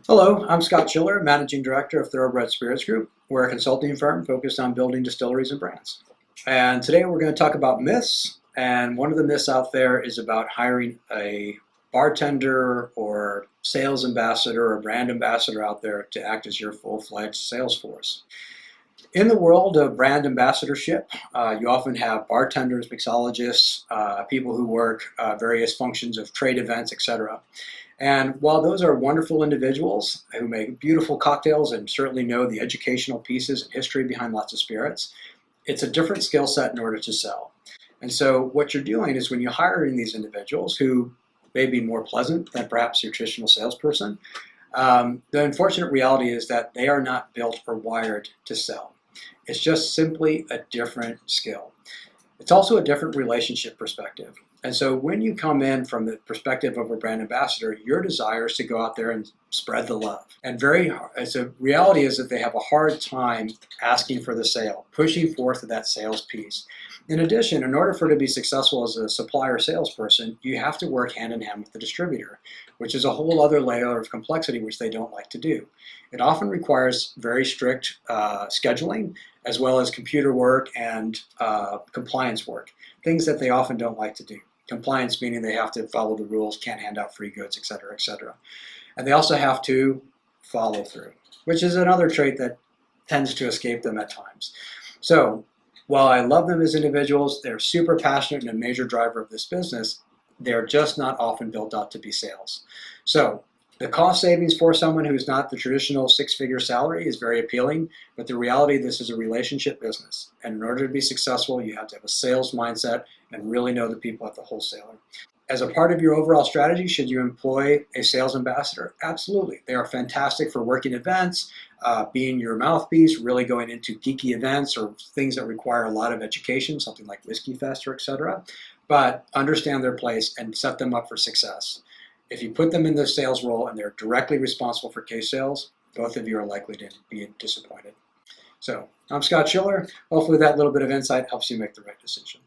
Hello, I'm Scott Schiller, Managing Director of Thoroughbred Spirits Group. We're a consulting firm focused on building distilleries and brands. And today we're going to talk about myths. And one of the myths out there is about hiring a bartender or sales ambassador or brand ambassador out there to act as your full-fledged sales force. In the world of brand ambassadorship, you often have bartenders, mixologists, people who work various functions of trade events, etc. And while those are wonderful individuals who make beautiful cocktails and certainly know the educational pieces and history behind lots of spirits, it's a different skill set in order to sell. And so what you're doing is when you're hiring these individuals who may be more pleasant than perhaps your traditional salesperson, the unfortunate reality is that they are not built or wired to sell. It's just simply a different skill. It's also a different relationship perspective. And so when you come in from the perspective of a brand ambassador, your desire is to go out there and spread the love. And the reality is that they have a hard time asking for the sale, pushing forth that sales piece. In addition, in order for it to be successful as a supplier salesperson, you have to work hand in hand with the distributor, which is a whole other layer of complexity which they don't like to do. It often requires very strict scheduling, as well as computer work and compliance work, things that they often don't like to do. Compliance meaning they have to follow the rules, can't hand out free goods, etc., etc. And they also have to follow through, which is another trait that tends to escape them at times. So while I love them as individuals, they're super passionate and a major driver of this business, they're just not often built out to be sales. So the cost savings for someone who's not the traditional six-figure salary is very appealing, but the reality, this is a relationship business. And in order to be successful, you have to have a sales mindset and really know the people at the wholesaler. As a part of your overall strategy, should you employ a sales ambassador? Absolutely. They are fantastic for working events, being your mouthpiece, really going into geeky events or things that require a lot of education, something like Whiskey Fest or etc. But understand their place and set them up for success. If you put them in the sales role and they're directly responsible for case sales, both of you are likely to be disappointed. So I'm Scott Schiller. Hopefully that little bit of insight helps you make the right decision.